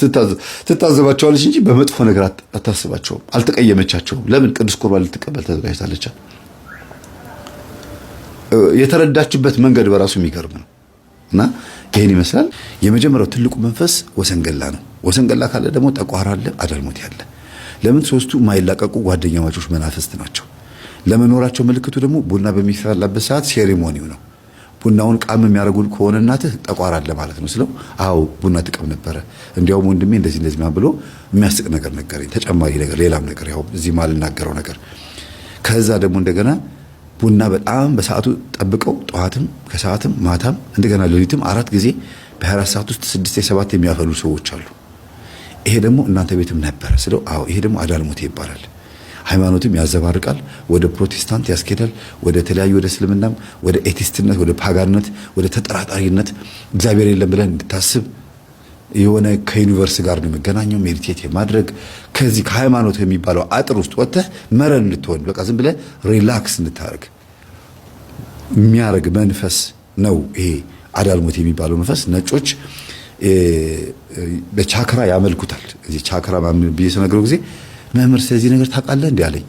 ትታዘባቸዋለች እንጂ በመጥፎ ነገር አታስባቸውም። አልተቀየመቻቸውም። ለምን? ቅዱስ ቁርባን ልትቀበል ተዘጋጅታለች። የተረዳችበት መንገድ በራሱ የሚገርም ነው። እና ይሄን ይመስላል። የመጀመሪያው ትልቁ መንፈስ ወሰንገላ ነው። ወሰንገላ ካለ ደግሞ ጠቋራ አለ፣ አዳልሞት ያለ። ለምን? ሶስቱ የማይላቀቁ ጓደኛ ማቾች መናፍስት ናቸው። ለመኖራቸው ምልክቱ ደግሞ ቡና በሚፈላበት ሰዓት ሴሬሞኒው ነው። ቡናውን ቃም የሚያደርጉን ከሆነ እናትህ ጠቋራ አለ ማለት ነው ስለው፣ አዎ ቡና ትቀም ነበረ፣ እንዲያውም ወንድሜ እንደዚህ ማን ብሎ የሚያስቅ ነገር ነገረኝ። ተጨማሪ ነገር ሌላም ነገር ያው እዚህ ማልናገረው ነገር። ከዛ ደግሞ እንደገና ቡና በጣም በሰዓቱ ጠብቀው ጠዋትም ከሰዓትም ማታም እንደገና ሌሊትም 4 ጊዜ በ24 ሰዓት ውስጥ 6 7 የሚያፈሉ ሰዎች አሉ። ይሄ ደግሞ እናንተ ቤትም ነበረ ስለው፣ አዎ ይሄ ደግሞ አዳልሞቴ ይባላል። ሃይማኖትም ያዘባርቃል፣ ወደ ፕሮቴስታንት ያስኬዳል፣ ወደ ተለያዩ ወደ እስልምናም፣ ወደ ኤቲስትነት፣ ወደ ፓጋንነት፣ ወደ ተጠራጣሪነት፣ እግዚአብሔር የለም ብለን እንድታስብ የሆነ ከዩኒቨርስ ጋር ነው መገናኘው። ሜዲቴት ማድረግ ከዚህ ከሃይማኖት የሚባለው አጥር ውስጥ ወጥተህ መረን እንድትሆን በቃ ዝም ብለህ ሪላክስ እንድታደርግ የሚያደርግ መንፈስ ነው ይሄ አዳልሞት የሚባለው መንፈስ። ነጮች በቻክራ ያመልኩታል። እዚህ ቻክራ ማምን ብዬ ስነግረው ጊዜ መምህር ስለዚህ ነገር ታውቃለህ እንዴ አለኝ።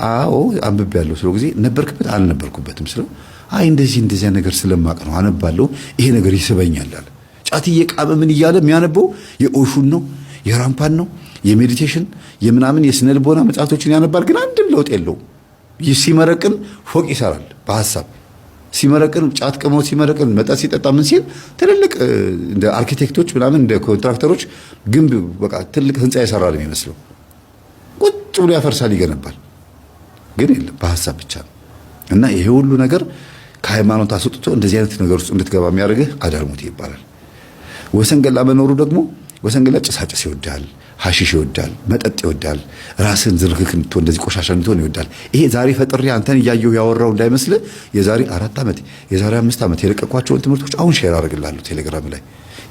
አዎ አንብቤያለሁ ስለው ጊዜ ነበርክበት? አልነበርኩበትም ስለው፣ አይ እንደዚህ ነገር ስለማቅ ነው አነባለሁ፣ ይሄ ነገር ይስበኛል አለ። ጫት እየቃመ ምን እያለ የሚያነበው የኦሹን ነው፣ የራምፓን ነው፣ የሜዲቴሽን የምናምን የስነ ልቦና መጽሐፍቶችን ያነባል። ግን አንድም ለውጥ የለውም። ሲመረቅን ፎቅ ይሰራል በሐሳብ ሲመረቅን፣ ጫት ቅሞ ሲመረቅን፣ መጠጥ ሲጠጣ ምን ሲል ትልልቅ እንደ አርኪቴክቶች ምናምን እንደ ኮንትራክተሮች ግንብ በቃ ትልቅ ህንፃ ይሰራል የሚመስለው። ቁጭ ብሎ ያፈርሳል፣ ይገነባል። ግን የለም በሐሳብ ብቻ ነው። እና ይሄ ሁሉ ነገር ከሃይማኖት አስወጥቶ እንደዚህ አይነት ነገር ውስጥ እንድትገባ የሚያደርግህ አዳልሞት ይባላል። ወሰንገላ መኖሩ ደግሞ ወሰንገላ ጭሳጭስ ይወዳል፣ ሐሺሽ ይወዳል፣ መጠጥ ይወዳል፣ ራስን ዝርክክ እንድትሆን እንደዚህ ቆሻሻ እንድትሆን ይወዳል። ይሄ ዛሬ ፈጥሬ አንተን እያየሁ ያወራው እንዳይመስልህ የዛሬ 4 ዓመት የዛሬ 5 ዓመት የለቀኳቸውን ትምህርቶች አሁን ሼር አደርግልሃለሁ ቴሌግራም ላይ።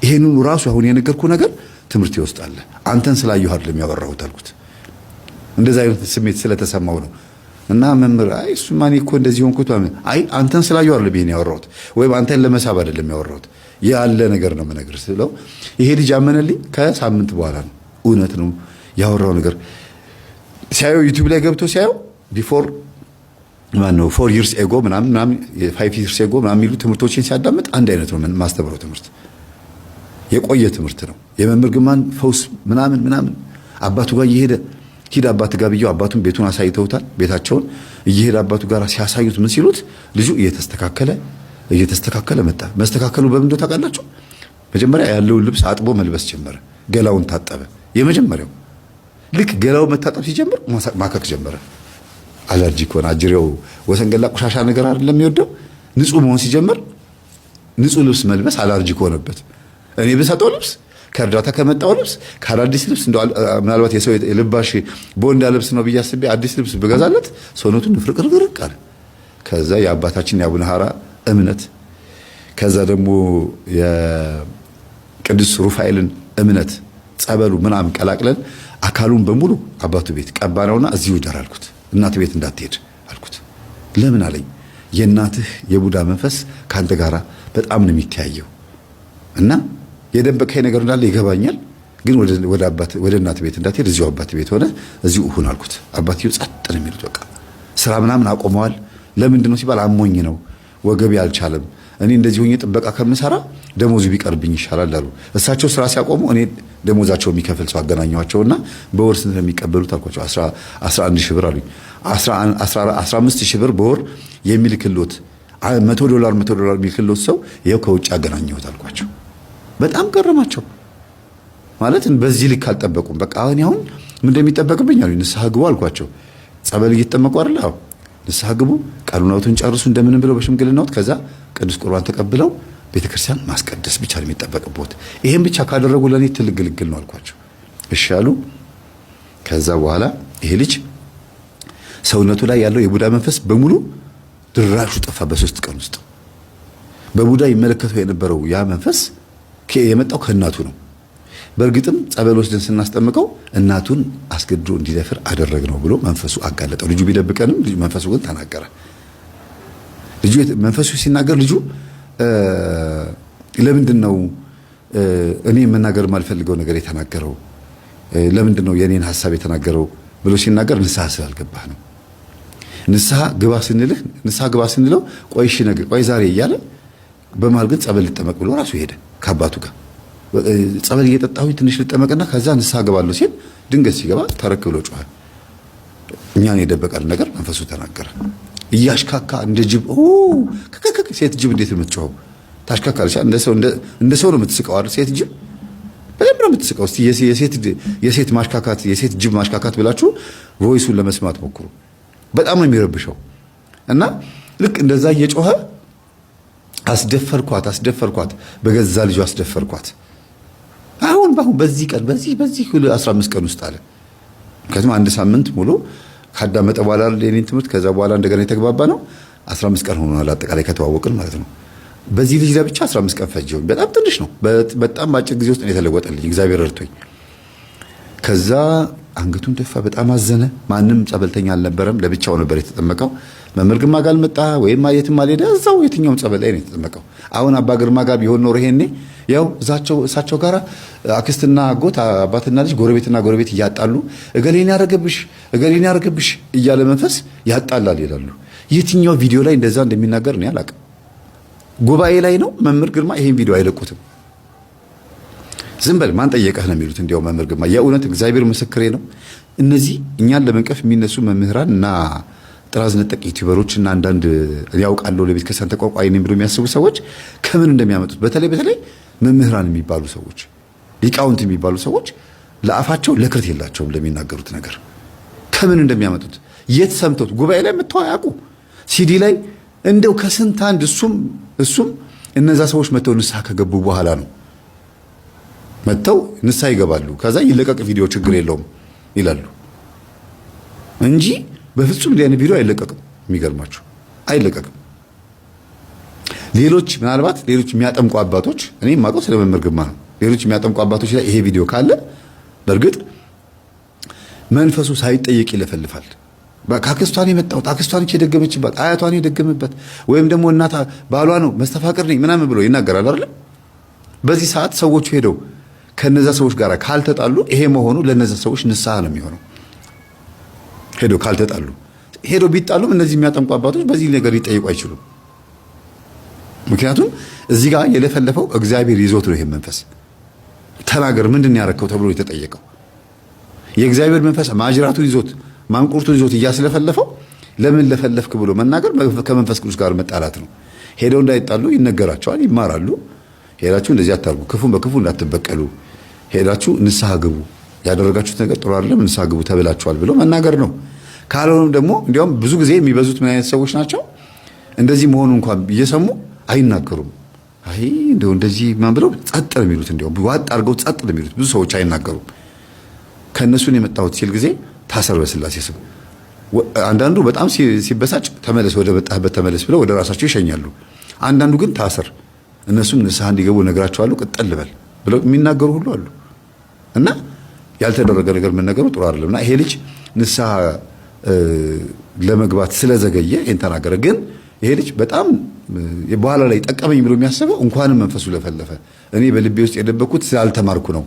ይሄንን ራሱ አሁን የነገርኩህ ነገር ትምህርት ይወስዳል። አንተን ስላየሁ አይደለም ያወራሁት አልኩት።
እንደዛ አይነት ስሜት ስለተሰማው ነው። እና መምህር አይ እሱማ እኔ እኮ እንደዚህ ሆንኩት፣ አይ አንተን ስላየው አይደለም ይሄን ያወራሁት፣ ወይም አንተን ለመሳብ አይደለም ያወራሁት፣ ያለ ነገር ነው የምነግርህ ስለው ይሄ ልጅ አመነልኝ። ከሳምንት በኋላ ነው እውነት ነው ያወራው ነገር ሲያየው ዩቲዩብ ላይ ገብቶ ሲያየው ቢፎር ማነው 4 years ago ምናምን 5 years ago ምናምን የሚሉ ትምህርቶችን ሲያዳምጥ አንድ አይነት ነው ማስተምረው ትምህርት፣ የቆየ ትምህርት ነው። የመምህር ግርማን ፈውስ ምናምን አባቱ ጋር እየሄደ ሂድ አባት ጋር ብየው አባቱን ቤቱን አሳይተውታል። ቤታቸውን እየሄደ አባቱ ጋር ሲያሳዩት ምን ሲሉት ልጁ እየተስተካከለ መጣ። መስተካከሉ በምን እንደው ታውቃላችሁ? መጀመሪያ ያለውን ልብስ አጥቦ መልበስ ጀመረ። ገላውን ታጠበ። የመጀመሪያው ልክ ገላው መታጠብ ሲጀምር ማከክ ጀመረ። አለርጂክ ሆነ። አጅሬው ወሰንገላ ቆሻሻ ነገር አይደለም የሚወደው። ንጹህ መሆን ሲጀምር ንጹህ ልብስ መልበስ አለርጂክ ሆነበት። እኔ በሰጠው ልብስ ከእርዳታ ከመጣው ልብስ ከአዲስ ልብስ እንደው ምናልባት የሰው የልባሽ ቦንዳ ልብስ ነው ብዬ አስቤ አዲስ ልብስ ብገዛለት ሰውነቱን ፍርቅርቅርቅ አለ። ከዛ የአባታችን የአቡነ ሐራ እምነት ከዛ ደግሞ የቅዱስ ሩፋኤልን እምነት ጸበሉ ምናምን ቀላቅለን አካሉን በሙሉ አባቱ ቤት ቀባነውና እዚሁ ዳር አልኩት። እናት ቤት እንዳትሄድ አልኩት። ለምን አለኝ። የእናትህ የቡዳ መንፈስ ካንተ ጋራ በጣም ነው የሚተያየው እና የደበቀኝ ነገር እንዳለ ይገባኛል፣ ግን ወደ እናት ቤት እንዳትሄድ እዚሁ አባት ቤት ሆነ እዚሁ ሁን አልኩት። አባትየው ጸጥ ነው የሚሉት። በቃ ስራ ምናምን አቆመዋል። ለምንድን ነው ሲባል አሞኝ ነው ወገቤ አልቻለም፣ እኔ እንደዚህ ሆኜ ጥበቃ ከምሰራ ደሞዙ ቢቀርብኝ ይሻላል አሉ። እሳቸው ስራ ሲያቆሙ እኔ ደሞዛቸው የሚከፍል ሰው አገናኘኋቸውና በወር ስንት ነው የሚቀበሉት አልኳቸው። 11 ሺህ ብር አሉኝ። 15 ሺህ ብር በወር የሚልክሎት $100 የሚልክሎት ሰው ይኸው ከውጭ አገናኘሁት አልኳቸው። በጣም ገረማቸው። ማለት በዚህ ልክ አልጠበቁም። በቃ አሁን ምን እንደሚጠበቅብኝ አሉኝ። ንስሐ ግቡ አልኳቸው። ጸበል እየተጠመቁ አይደል? አዎ ንስሐ ግቡ፣ ቀኖናውን ጨርሱ እንደምንም ብለው በሽምግልናው ከዛ ቅዱስ ቁርባን ተቀብለው ቤተክርስቲያን ማስቀደስ ብቻ ነው የሚጠበቅበት። ይሄን ብቻ ካደረጉ ለኔ ትልቅ ግልግል ነው አልኳቸው። እሺ አሉ። ከዛ በኋላ ይሄ ልጅ ሰውነቱ ላይ ያለው የቡዳ መንፈስ በሙሉ ድራሹ ጠፋ። በ3 ቀን ውስጥ በቡዳ ይመለከተው የነበረው ያ መንፈስ የመጣው ከእናቱ ነው። በእርግጥም ጸበል ወስደን ስናስጠምቀው እናቱን አስገድዶ እንዲደፍር አደረግነው ብሎ መንፈሱ አጋለጠው። ልጁ ቢደብቀንም መንፈሱ ግን ተናገረ። ልጁ መንፈሱ ሲናገር ልጁ ለምንድን ነው እኔ መናገር ማልፈልገው ነገር የተናገረው? ለምንድን ነው የኔን ሐሳብ የተናገረው ብሎ ሲናገር ንስሐ ስላልገባህ ነው። ንስሐ ግባ ስንለው ቆይ እሺ ነገር ቆይ ዛሬ እያለ በመሃል ግን ጸበል ልጠመቅ ብሎ ራሱ ሄደ ከአባቱ ጋር። ጸበል እየጠጣሁ ትንሽ ልጠመቅና ከዛ ንስሐ ገባለሁ ሲል ድንገት ሲገባ ተረክ ብሎ ጮኸ። እኛን የደበቀን ነገር መንፈሱ ተናገረ። እያሽካካ እንደ ጅብ ሴት ጅብ እንዴት የምትጮኸው ታሽካካለች። እንደ ሰው ነው የምትስቀው አይደል? ሴት ጅብ በደንብ ነው የምትስቀው። እስቲ የሴት ማሽካካት የሴት ጅብ ማሽካካት ብላችሁ ቮይሱን ለመስማት ሞክሩ። በጣም ነው የሚረብሸው። እና ልክ እንደዛ እየጮኸ አስደፈርኳት፣ በገዛ ልጁ አስደፈርኳት። አሁን በዚህ ቀን በዚህ 15 ቀን ውስጥ አለ። ምክንያቱም 1 ሳምንት ሙሉ ካዳመጠ በኋላ የኔን ትምህርት ከዛ በኋላ እንደገና የተግባባ ነው። 15 ቀን ሆኗል አጠቃላይ ከተዋወቅን ማለት ነው። በዚህ ልጅ ላይ ብቻ 15 ቀን ፈጀው። በጣም ትንሽ ነው። በጣም በአጭር ጊዜ ውስጥ ነው የተለወጠልኝ። እግዚአብሔር ረድቶኝ ከዛ አንገቱን ደፋ። በጣም አዘነ። ማንም ጸበልተኛ አልነበረም። ለብቻው ነበር የተጠመቀው። መምህር ግርማ ጋር አልመጣ ወይም የትም አልሄደ። እዛው የትኛውም ጸበል ላይ ነው የተጠመቀው። አሁን አባ ግርማ ጋር ቢሆን ኖሮ ይሄኔ ያው እሳቸው ጋር አክስትና አጎት አባትና ልጅ ጎረቤትና ጎረቤት እያጣሉ እገሌን ያረገብሽ እያለ መንፈስ ያጣላል ይላሉ። የትኛው ቪዲዮ ላይ እንደዛ እንደሚናገር ነው ያላቀ። ጉባኤ ላይ ነው መምህር ግርማ ይሄን ቪዲዮ አይለቁትም። ዝም በል ማን ጠየቀህ ነው የሚሉት። እንዲያው መምህር ግርማ የእውነት እግዚአብሔር ምስክሬ ነው። እነዚህ እኛን ለመንቀፍ የሚነሱ መምህራን እና ጥራዝ ነጠቅ ዩቲዩበሮች እና አንዳንድ ያውቃለሁ ለቤተ ክርስቲያን ተቋቋይ ነኝ ብሎ የሚያስቡ ሰዎች ከምን እንደሚያመጡት በተለይ መምህራን የሚባሉ ሰዎች ሊቃውንት የሚባሉ ሰዎች ለአፋቸው ለክርት የላቸውም ለሚናገሩት ነገር ከምን እንደሚያመጡት የት ሰምተውት ጉባኤ ላይ መተው አያውቁ። ሲዲ ላይ እንደው ከስንት አንድ እሱም እነዛ ሰዎች መተው ንስሐ ከገቡ በኋላ ነው መተው ንስሐ ይገባሉ። ከዛ ይለቀቅ ቪዲዮ ችግር የለውም ይላሉ እንጂ በፍጹም ዲያን ቪዲዮ አይለቀቅም። የሚገርማችሁ አይለቀቅም። ምናልባት ሌሎች የሚያጠምቁ አባቶች እኔ የማውቀው ስለ መምህር ግርማ ነው። ሌሎች የሚያጠምቁ አባቶች ላይ ይሄ ቪዲዮ ካለ በእርግጥ መንፈሱ ሳይጠየቅ ይለፈልፋል። ከአክስቷን የመጣሁት አክስቷን የደገመችባት አያቷን የደገመበት ወይም ደግሞ እናታ ባሏ ነው መስተፋቅር ነኝ ምናምን ብሎ ይናገራል አይደል? በዚህ ሰዓት ሰዎቹ ሄደው ከነዛ ሰዎች ጋር ካልተጣሉ ይሄ መሆኑ ለነዛ ሰዎች ንስሐ ነው የሚሆነው። ሄደው ካልተጣሉ ሄደው ቢጣሉም እነዚህ የሚያጠምቁ አባቶች በዚህ ነገር ሊጠይቁ አይችሉም። ምክንያቱም እዚህ ጋር የለፈለፈው እግዚአብሔር ይዞት ነው። ይሄ መንፈስ ተናገር ምንድን ያረከው ተብሎ የተጠየቀው የእግዚአብሔር መንፈስ ማጅራቱን ይዞት ማንቁርቱን ይዞት እያስለፈለፈው ለምን ለፈለፍክ ብሎ መናገር ከመንፈስ ቅዱስ ጋር መጣላት ነው። ሄደው እንዳይጣሉ ይነገራቸዋል፣ ይማራሉ። ሄዳችሁ እንደዚህ አታርጉ፣ ክፉን በክፉ እንዳትበቀሉ፣ ሄዳችሁ ንስሐ ግቡ፣ ያደረጋችሁት ነገር ጥሩ አይደለም ንስሐ ግቡ ተብላችኋል ብሎ መናገር ነው። ካልሆነም ደግሞ እንዲያውም ብዙ ጊዜ የሚበዙት ምን አይነት ሰዎች ናቸው? እንደዚህ መሆኑ እንኳን እየሰሙ አይናገሩም። አይ እንደው እንደዚህ ማን ብለው ጸጥ ነው የሚሉት። እንዲያውም ዋጥ አድርገው ጸጥ ነው የሚሉት። ብዙ ሰዎች አይናገሩም። ከእነሱን የመጣሁት ሲል ጊዜ ታሰር በስላሴ ስም። አንዳንዱ በጣም ሲበሳጭ ተመለስ ወደ መጣህበት ተመለስ ብለው ወደ ራሳቸው ይሸኛሉ። አንዳንዱ ግን ታሰር እነሱም ንስሐ እንዲገቡ ነግራቸዋለሁ ቅጠል በል ብለው የሚናገሩ ሁሉ አሉ። እና ያልተደረገ ነገር መነገሩ ጥሩ አይደለምና ይሄ ልጅ ንስሐ ለመግባት ስለዘገየ ይሄን ተናገረ። ግን ይሄ ልጅ በጣም በኋላ ላይ ጠቀመኝ ብሎ የሚያስበው እንኳንም መንፈሱ ለፈለፈ እኔ በልቤ ውስጥ የደበኩት ስላልተማርኩ ነው፣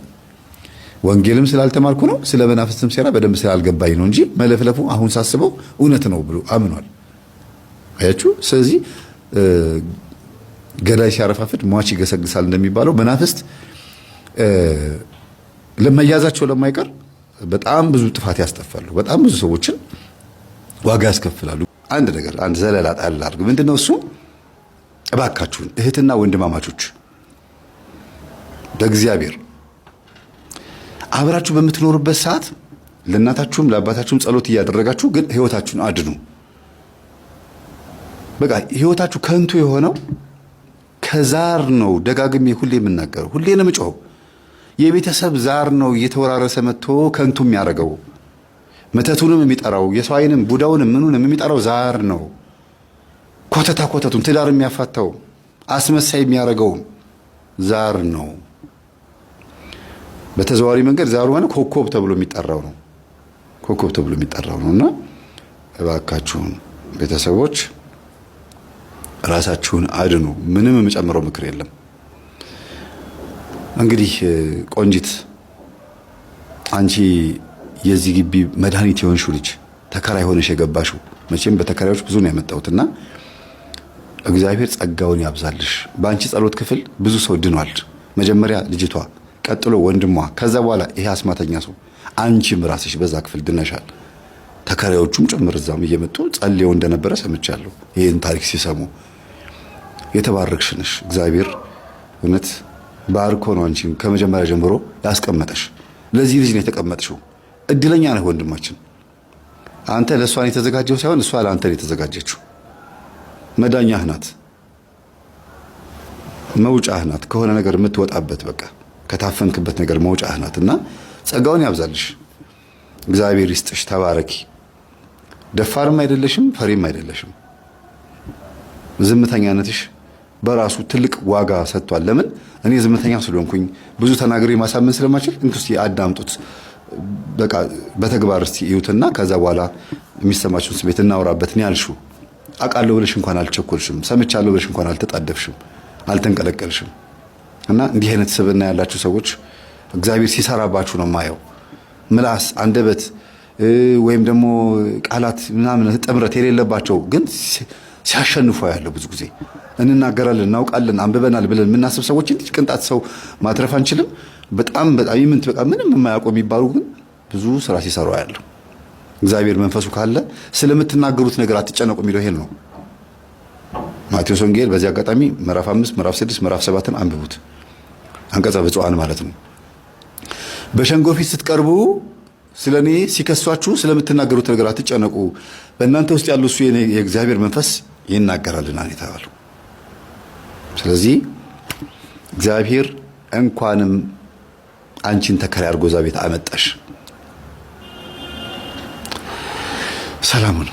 ወንጌልም ስላልተማርኩ ነው፣ ስለ መናፍስትም ሴራ በደንብ ስላልገባኝ ነው እንጂ መለፍለፉ አሁን ሳስበው እውነት ነው ብሎ አምኗል። አያችሁ። ስለዚህ ገዳይ ሲያረፋፍድ ሟች ይገሰግሳል እንደሚባለው መናፍስት ለመያዛቸው ለማይቀር በጣም ብዙ ጥፋት ያስጠፋሉ። በጣም ብዙ ሰዎችን ዋጋ ያስከፍላሉ። አንድ ነገር አንድ ዘለላ ጣል አድርግ። ምንድነው እሱ? እባካችሁን እህትና ወንድማማቾች በእግዚአብሔር አብራችሁ በምትኖሩበት ሰዓት ለእናታችሁም ለአባታችሁም ጸሎት እያደረጋችሁ ግን ህይወታችሁን አድኑ። በቃ ህይወታችሁ ከንቱ የሆነው ከዛር ነው። ደጋግሜ ሁሌ የምናገረው ሁሌ ነው የምጮኸው። የቤተሰብ ዛር ነው እየተወራረሰ መጥቶ ከንቱ የሚያደርገው። መተቱንም የሚጠራው የሰው ዓይንም ቡዳውንም ምኑንም የሚጠራው ዛር ነው። ኮተቱን ትዳር የሚያፋታው አስመሳይ የሚያደርገው ዛር ነው። በተዘዋዋሪ መንገድ ዛሩ ሆነ ኮከብ ተብሎ የሚጠራው ነው። ኮከብ ተብሎ የሚጠራው ነውና እባካችሁን ቤተሰቦች ራሳችሁን አድኑ። ምንም የምጨምረው ምክር የለም። እንግዲህ ቆንጂት አንቺ የዚህ ግቢ መድኃኒት የሆንሽው ልጅ ተከራይ ሆነሽ የገባሽው መቼም በተከራዮች ብዙ ነው ያመጣሁትና እግዚአብሔር ጸጋውን ያብዛልሽ። በአንቺ ጸሎት ክፍል ብዙ ሰው ድኗል። መጀመሪያ ልጅቷ፣ ቀጥሎ ወንድሟ፣ ከዛ በኋላ ይሄ አስማተኛ ሰው፣ አንቺም ራስሽ በዛ ክፍል ድነሻል። ተከራዮቹም ጭምር እዛም እየመጡ ጸልየው እንደነበረ ሰምቻለሁ። ይሄን ታሪክ ሲሰሙ የተባረክሽ ነሽ። እግዚአብሔር እውነት ባርኮ ነው አንቺን ከመጀመሪያ ጀምሮ ያስቀመጠሽ። ለዚህ ልጅ ነው የተቀመጥሽው። እድለኛ ነህ ወንድማችን። አንተ ለእሷ ነው የተዘጋጀው ሳይሆን እሷ ለአንተ ነው የተዘጋጀችው። መዳኛህ ናት፣ መውጫህ ናት። ከሆነ ነገር የምትወጣበት በቃ ከታፈንክበት ነገር መውጫህ ናት እና ጸጋውን ያብዛልሽ። እግዚአብሔር ይስጥሽ። ተባረኪ። ደፋርም አይደለሽም፣ ፈሪም አይደለሽም። ዝምተኛነትሽ በራሱ ትልቅ ዋጋ ሰጥቷል። ለምን? እኔ ዝምተኛ ስለሆንኩኝ ብዙ ተናግሬ ማሳመን ስለማችል እንግዲህ አዳምጡት። በቃ በተግባር እስቲ እዩትና ከዛ በኋላ የሚሰማችሁን ስሜት እናወራበት ነው ያልሽው። አውቃለሁ ብለሽ እንኳን አልቸኮልሽም። ሰምቻለሁ ብለሽ እንኳን አልተጣደፍሽም፣ አልተንቀለቀልሽም። እና እንዲህ አይነት ስብዕና ያላችሁ ሰዎች እግዚአብሔር ሲሰራባችሁ ነው ማየው። ምላስ፣ አንደበት ወይም ደግሞ ቃላት ምናምን ጥምረት የሌለባቸው ግን ሲያሸንፉ ያለው ብዙ ጊዜ እንናገራለን፣ እናውቃለን፣ አንብበናል ብለን የምናስብ ሰዎች እንጂ ቅንጣት ሰው ማትረፍ አንችልም። በጣም ይምንት በቃ ምንም የማያውቁ የሚባሉ ግን ብዙ ስራ ሲሰሩ ያለው እግዚአብሔር መንፈሱ ካለ ስለምትናገሩት ነገር አትጨነቁ የሚለው ይሄን ነው። ማቴዎስ ወንጌል በዚህ አጋጣሚ ምዕራፍ 5 ምዕራፍ 6 ምዕራፍ 7ን አንብቡት። አንቀጸ ብፁዓን ማለት ነው። በሸንጎ ፊት ስትቀርቡ ስለኔ ሲከሷችሁ ስለምትናገሩት ነገር አትጨነቁ፣ በእናንተ ውስጥ ያለው እሱ የእግዚአብሔር መንፈስ ይናገራልና የተባለው። ስለዚህ እግዚአብሔር እንኳንም አንቺን ተከራይ አድርጎ እዛ ቤት አመጣሽ። ሰላሙን